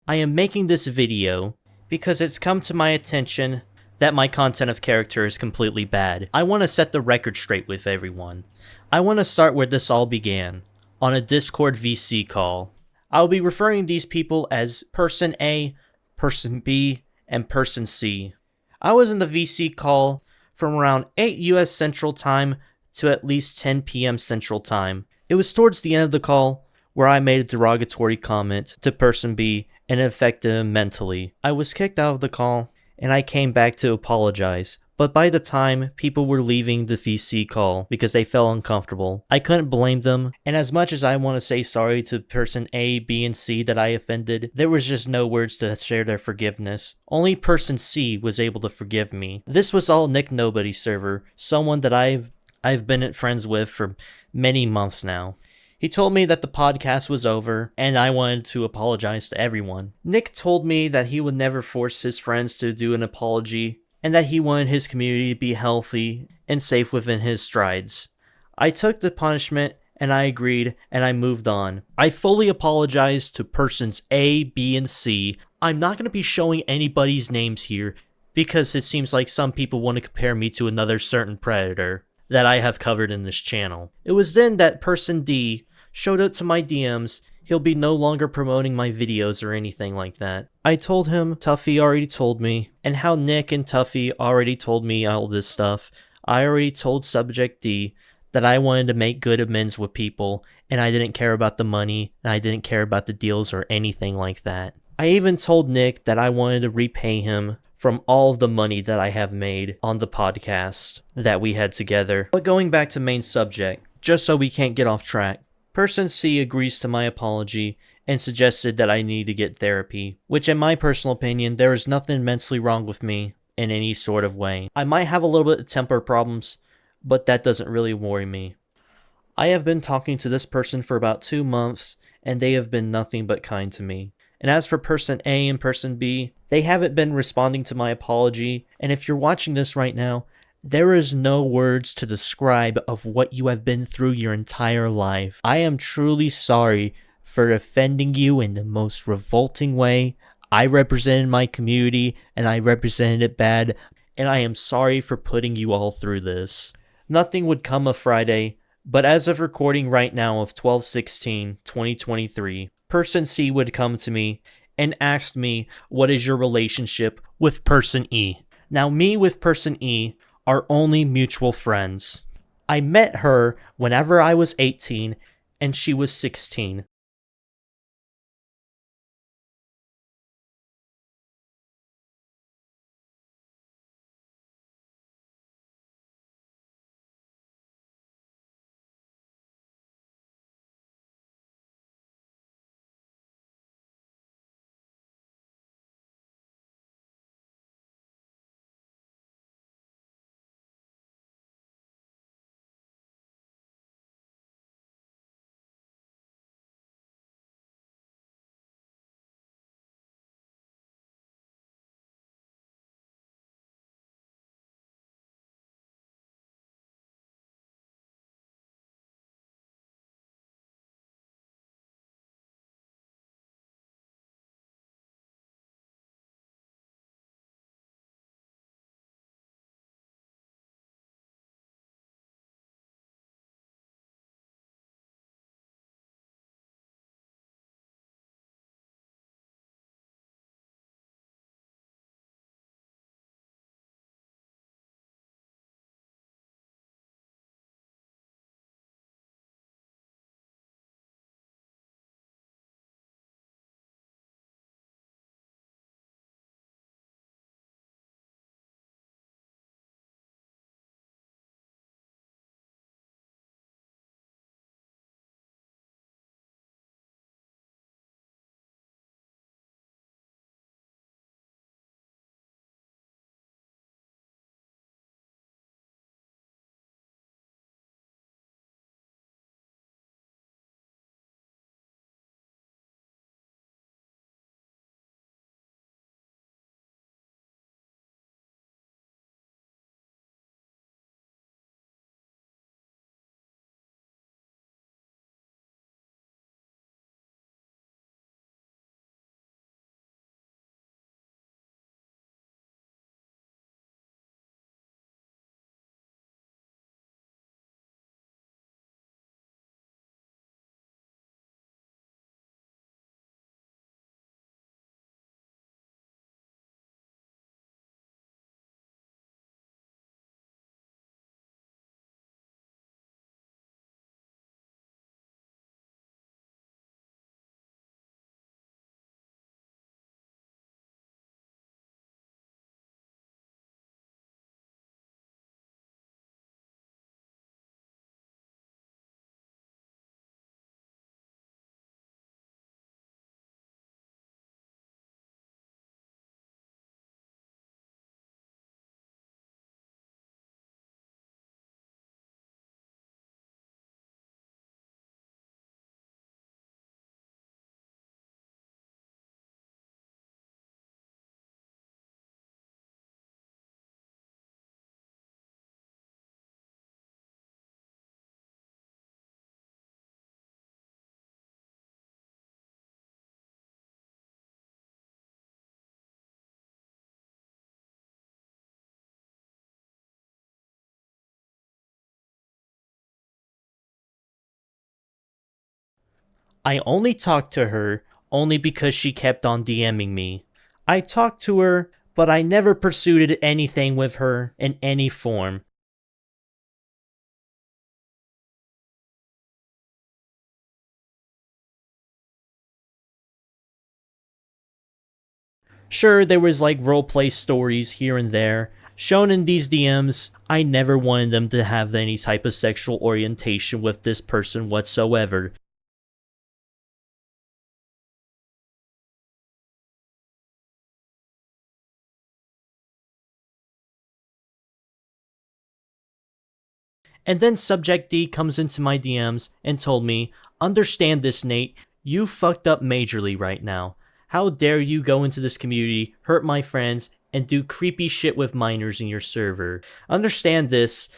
I am making this video because it's come to my attention that my content of character is completely bad. I want to set the record straight with everyone. I want to start where this all began, on a Discord VC call. I'll be referring these people as Person A, Person B, and Person C. I was in the VC call from around 8 US Central Time to at least 10 PM Central Time. It was towards the end of the call where I made a derogatory comment to Person B and it affected him mentally. I was kicked out of the call and I came back to apologize. But by the time people were leaving the VC call because they felt uncomfortable, I couldn't blame them. And as much as I want to say sorry to person A, B, and C that I offended, there was just no words to share their forgiveness. Only person C was able to forgive me. This was all Nick Nobody server, someone that I've been friends with for many months now. He told me that the podcast was over, and I wanted to apologize to everyone. Nick told me that he would never force his friends to do an apology, and that he wanted his community to be healthy and safe within his strides. I took the punishment, and I agreed, and I moved on. I fully apologized to persons A, B, and C. I'm not going to be showing anybody's names here, because it seems like some people want to compare me to another certain predator that I have covered in this channel. It was then that person D showed up to my DMs. He'll be no longer promoting my videos or anything like that. I told him Tuffy already told me, and how Nick and Tuffy already told me all this stuff. I already told Subject D that I wanted to make good amends with people, and I didn't care about the money, and I didn't care about the deals or anything like that. I even told Nick that I wanted to repay him from all of the money that I have made on the podcast that we had together. But going back to main subject, just so we can't get off track, Person C agrees to my apology and suggested that I need to get therapy, which in my personal opinion, there is nothing mentally wrong with me in any sort of way. I might have a little bit of temper problems, but that doesn't really worry me. I have been talking to this person for about 2 months, and they have been nothing but kind to me. And as for person A and person B, they haven't been responding to my apology, and if you're watching this right now, there is no words to describe of what you have been through your entire life. I am truly sorry for offending you in the most revolting way. I represented my community, and I represented it bad, and I am sorry for putting you all through this. Nothing would come of Friday, but as of recording right now of 12/16/2023, Person C would come to me and ask me, what is your relationship with Person E? Now, me with Person E are only mutual friends. I met her whenever I was 18 and she was 16. I only talked to her only because she kept on DMing me. I talked to her, but I never pursued anything with her in any form. Sure, there was like roleplay stories here and there shown in these DMs. I never wanted them to have any type of sexual orientation with this person whatsoever. And then Subject D comes into my DMs and told me, "Understand this, Nate. You fucked up majorly right now. How dare you go into this community, hurt my friends, and do creepy shit with minors in your server. Understand this.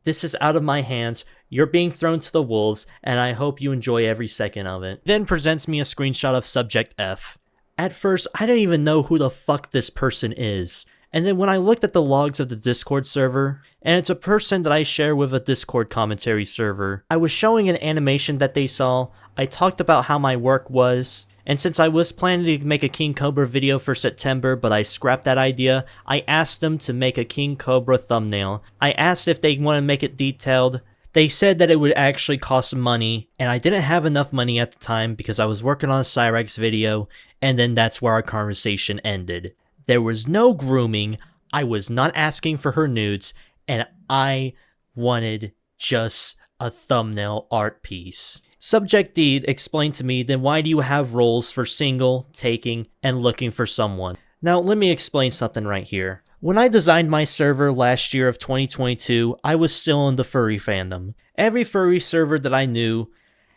This is out of my hands. You're being thrown to the wolves, and I hope you enjoy every second of it." Then presents me a screenshot of Subject F. At first, I don't even know who the fuck this person is. And then when I looked at the logs of the Discord server, and it's a person that I share with a Discord commentary server, I was showing an animation that they saw. I talked about how my work was, and since I was planning to make a King Cobra video for September, but I scrapped that idea, I asked them to make a King Cobra thumbnail. I asked if they want to make it detailed. They said that it would actually cost money, and I didn't have enough money at the time because I was working on a Cyrex video, and then that's where our conversation ended. There was no grooming, I was not asking for her nudes, and I wanted just a thumbnail art piece. Subject D explained to me, then why do you have roles for single, taking, and looking for someone? Now let me explain something right here. When I designed my server last year of 2022, I was still in the furry fandom. Every furry server that I knew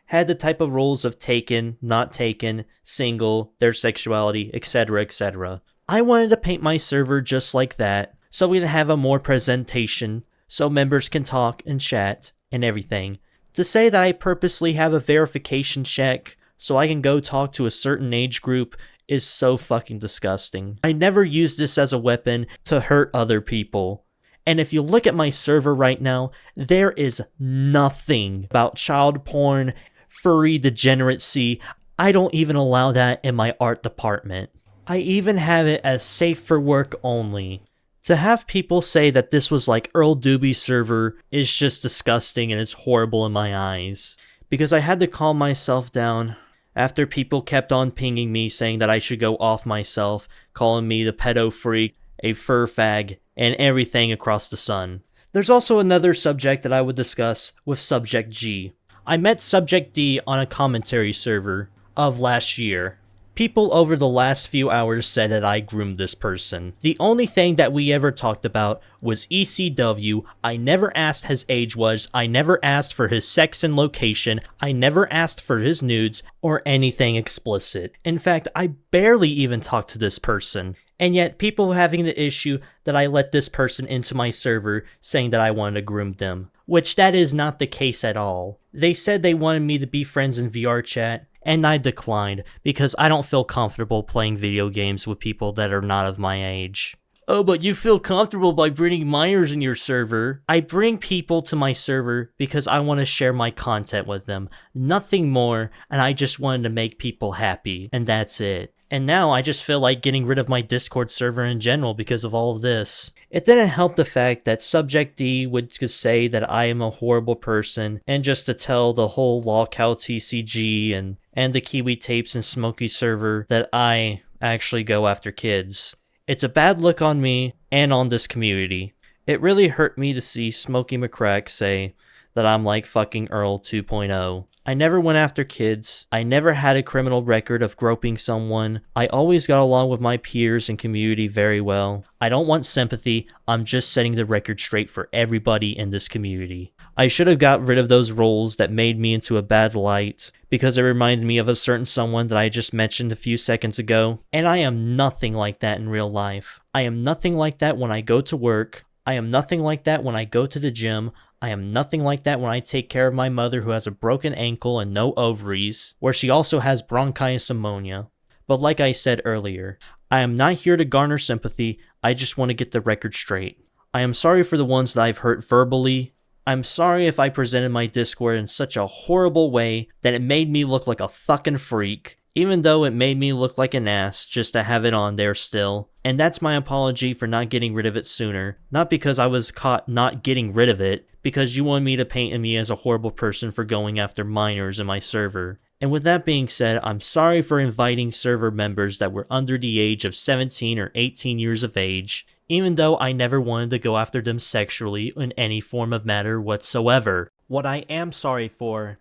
had the type of roles of taken, not taken, single, their sexuality, etc, etc. I wanted to paint my server just like that, so we can have a more presentation, so members can talk and chat and everything. To say that I purposely have a verification check so I can go talk to a certain age group is so fucking disgusting. I never used this as a weapon to hurt other people. And if you look at my server right now, there is nothing about child porn, furry degeneracy. I don't even allow that in my art department. I even have it as safe for work only. To have people say that this was like Earl Doobie's server is just disgusting and it's horrible in my eyes. Because I had to calm myself down after people kept on pinging me saying that I should go off myself, calling me the pedo freak, a fur fag, and everything across the sun. There's also another subject that I would discuss with Subject G. I met Subject D on a commentary server of last year. People over the last few hours said that I groomed this person. The only thing that we ever talked about was ECW. I never asked his age was, I never asked for his sex and location, I never asked for his nudes, or anything explicit. In fact, I barely even talked to this person. And yet, people having the issue that I let this person into my server saying that I wanted to groom them. Which that is not the case at all. They said they wanted me to be friends in VR chat, and I declined because I don't feel comfortable playing video games with people that are not of my age. Oh, but you feel comfortable by bringing minors in your server. I bring people to my server because I want to share my content with them. Nothing more, and I just wanted to make people happy, and that's it. And now I just feel like getting rid of my Discord server in general because of all of this. It didn't help the fact that Subject D would just say that I am a horrible person, and just to tell the whole Lolcow TCG and the Kiwi Tapes and Smokey server that I actually go after kids. It's a bad look on me and on this community. It really hurt me to see Smokey McCrack say that I'm like fucking Earl 2.0. I never went after kids. I never had a criminal record of groping someone. I always got along with my peers and community very well. I don't want sympathy. I'm just setting the record straight for everybody in this community. I should have got rid of those roles that made me into a bad light because it reminded me of a certain someone that I just mentioned a few seconds ago. And I am nothing like that in real life. I am nothing like that when I go to work. I am nothing like that when I go to the gym. I am nothing like that when I take care of my mother who has a broken ankle and no ovaries, where she also has bronchitis pneumonia. But like I said earlier, I am not here to garner sympathy, I just want to get the record straight. I am sorry for the ones that I've hurt verbally, I'm sorry if I presented my Discord in such a horrible way that it made me look like a fucking freak, even though it made me look like an ass just to have it on there still. And that's my apology for not getting rid of it sooner. Not because I was caught not getting rid of it, because you wanted me to paint me as a horrible person for going after minors in my server. And with that being said, I'm sorry for inviting server members that were under the age of 17 or 18 years of age, even though I never wanted to go after them sexually in any form of matter whatsoever. What I am sorry for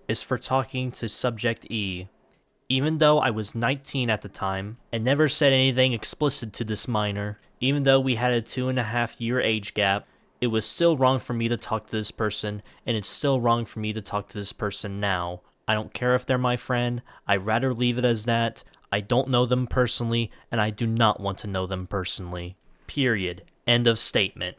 is for talking to Subject E. Even though I was 19 at the time, and never said anything explicit to this minor, even though we had a 2.5-year age gap, it was still wrong for me to talk to this person, and it's still wrong for me to talk to this person now. I don't care if they're my friend, I'd rather leave it as that. I don't know them personally, and I do not want to know them personally. Period. End of statement.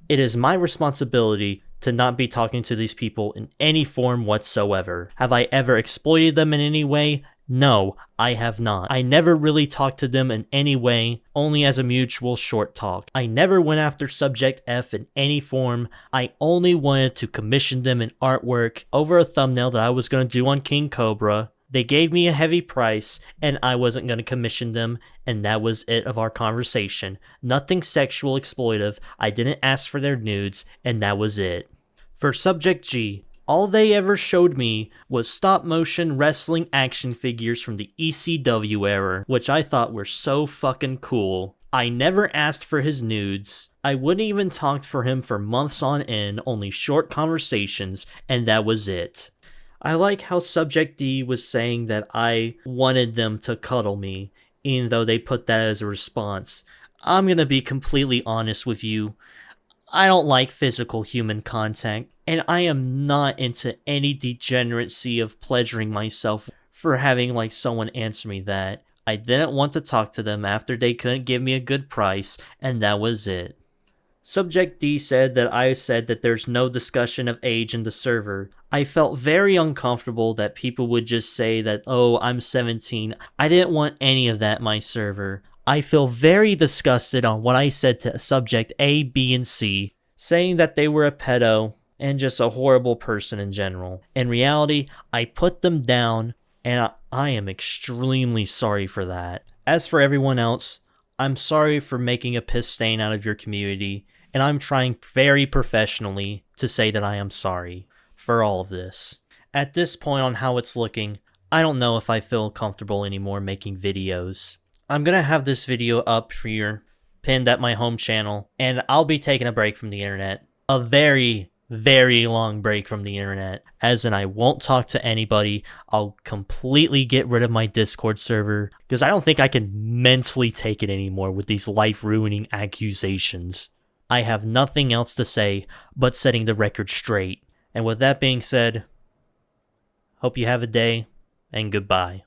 It is my responsibility to not be talking to these people in any form whatsoever. Have I ever exploited them in any way? No, I have not. I never really talked to them in any way, only as a mutual short talk. I never went after Subject F in any form. I only wanted to commission them in artwork over a thumbnail that I was going to do on King Cobra. They gave me a heavy price, and I wasn't going to commission them, and that was it of our conversation. Nothing sexual exploitive, I didn't ask for their nudes, and that was it. For Subject G, all they ever showed me was stop-motion wrestling action figures from the ECW era, which I thought were so fucking cool. I never asked for his nudes. I wouldn't even talk for him for months on end, only short conversations, and that was it. I like how Subject D was saying that I wanted them to cuddle me, even though they put that as a response. I'm gonna be completely honest with you. I don't like physical human contact, and I am not into any degeneracy of pleasuring myself for having like someone answer me that. I didn't want to talk to them after they couldn't give me a good price, and that was it. Subject D said that I said that there's no discussion of age in the server. I felt very uncomfortable that people would just say that, oh, I'm 17. I didn't want any of that in my server. I feel very disgusted on what I said to Subject A, B, and C, saying that they were a pedo and just a horrible person in general. In reality, I put them down, and I am extremely sorry for that. As for everyone else, I'm sorry for making a piss stain out of your community, and I'm trying very professionally to say that I am sorry for all of this. At this point on how it's looking, I don't know if I feel comfortable anymore making videos. I'm gonna have this video up here, pinned at my home channel, and I'll be taking a break from the internet. A very, very long break from the internet. As in, I won't talk to anybody. I'll completely get rid of my Discord server, because I don't think I can mentally take it anymore with these life-ruining accusations. I have nothing else to say but setting the record straight. And with that being said, hope you have a day, and goodbye.